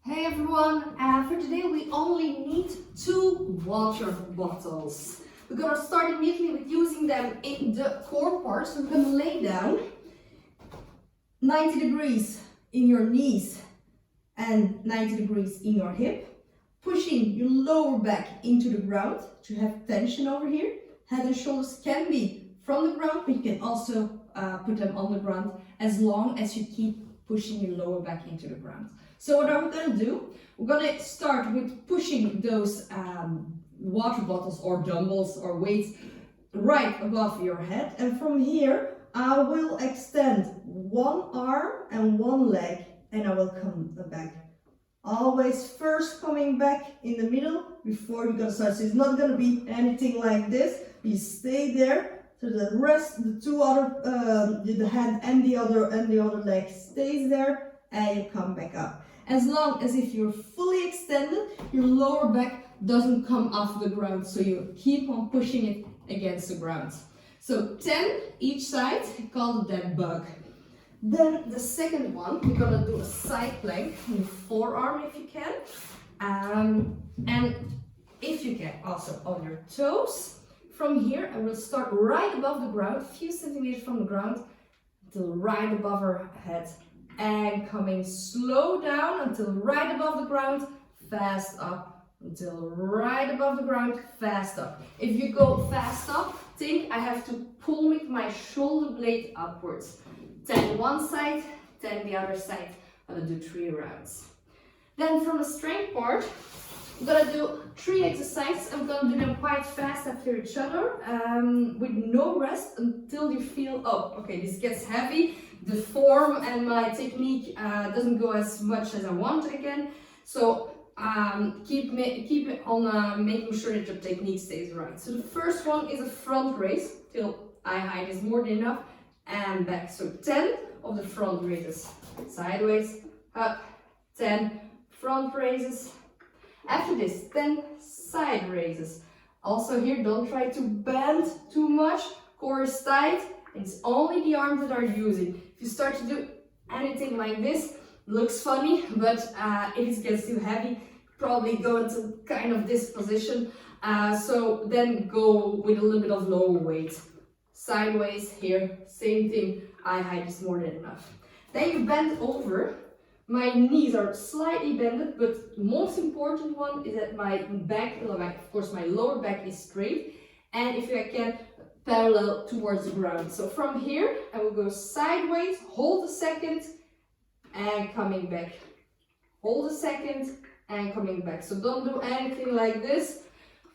Hey everyone, for today we only need 2 water bottles. We're gonna start immediately with using them in the core part. So we're gonna lay down 90 degrees in your knees and 90 degrees in your hip, pushing your lower back into the ground to have tension over here. Head and shoulders can be from the ground, but you can also put them on the ground as long as you keep pushing your lower back into the ground. So what are we going to do? We're going to start with pushing those water bottles or dumbbells or weights right above your head. And from here, I will extend one arm and one leg and I will come back. Always first coming back in the middle before you're going to start. So it's not going to be anything like this. You stay there. So the rest, the two other, the hand and the other leg stays there, and you come back up. As long as if you're fully extended, your lower back doesn't come off the ground, so you keep on pushing it against the ground. So 10 each side, called that bug. Then the second one, we're gonna do a side plank in forearm if you can, and if you can also on your toes. From here, I will start right above the ground, a few centimeters from the ground, until right above our head. And coming slow down until right above the ground, fast up, until right above the ground, fast up. If you go fast up, think I have to pull with my shoulder blade upwards. 10 one side, 10 the other side. I'm gonna do 3 rounds. Then from the strength part, I'm gonna do 3 exercises. I'm gonna do them quite fast after each other, with no rest until you feel, oh, okay, this gets heavy. The form and my technique doesn't go as much as I want again. So keep it on making sure that your technique stays right. So the first one is a front raise till eye height is more than enough, and back. So 10 of the front raises, sideways, up, 10 front raises. After this, 10 side raises. Also here, don't try to bend too much. Core is tight. It's only the arms that are using. If you start to do anything like this, looks funny, but if it gets too heavy, probably go into kind of this position. So then go with a little bit of lower weight. Sideways here, same thing. Eye height is more than enough. Then you bend over. My knees are slightly bended, but most important one is that my back, of course my lower back is straight, and if I can, parallel towards the ground. So from here, I will go sideways, hold a second, and coming back. Hold a second, and coming back. So don't do anything like this.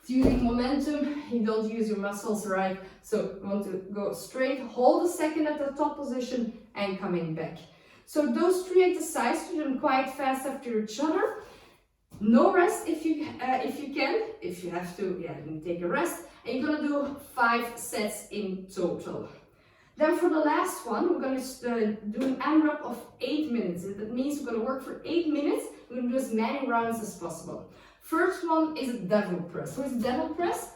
It's using momentum, you don't use your muscles, right? So you want to go straight, hold a second at the top position, and coming back. So those 3 exercises, do them quite fast after each other. No rest if you can. If you have to, yeah, then take a rest. And you're gonna do 5 sets in total. Then for the last one, we're gonna do an AMRAP of 8 minutes. That means we're gonna work for 8 minutes. We're gonna do as many rounds as possible. First one is a devil press. So it's a devil press.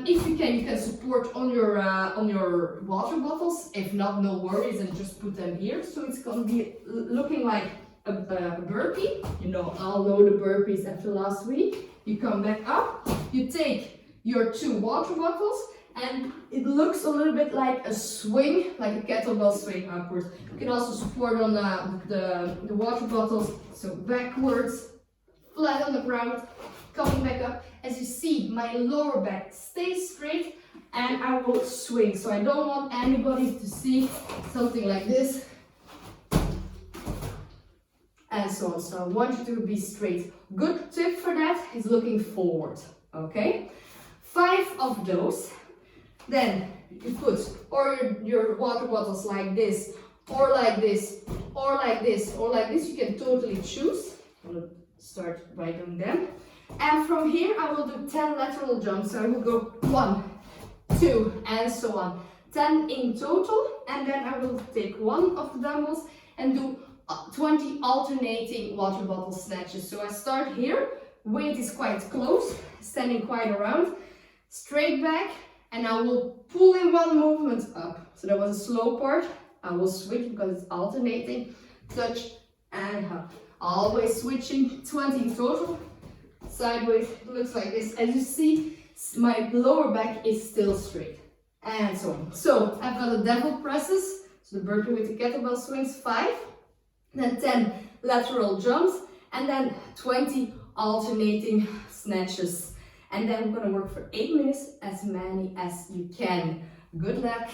If you can support on your water bottles. If not, no worries, and just put them here. So it's gonna be looking like a burpee. You know, I'll know the burpees after last week. You come back up, you take your 2 water bottles, and it looks a little bit like a swing, like a kettlebell swing upwards. You can also support on the water bottles, so backwards, flat on the ground, coming back up. As you see, my lower back stays straight, and I will swing. So I don't want anybody to see something like this, and so on. So I want you to be straight. Good tip for that is looking forward, okay? 5 of those. Then you put or your water bottles like this, or like this, or like this, or like this. You can totally choose. I'm gonna start by doing them. And from here, I will do 10 lateral jumps. So I will go 1, 2, and so on. 10 in total, and then I will take 1 of the dumbbells and do 20 alternating water bottle snatches. So I start here, weight is quite close, standing quite around, straight back, and I will pull in 1 movement up. So that was a slow part. I will switch because it's alternating, touch and up. Always switching, 20 in total. Sideways, looks like this. As you see, my lower back is still straight. And so on. So I've got the devil presses, so the burpee with the kettlebell swings, 5, then 10 lateral jumps, and then 20 alternating snatches. And then we're gonna work for 8 minutes, as many as you can. Good luck.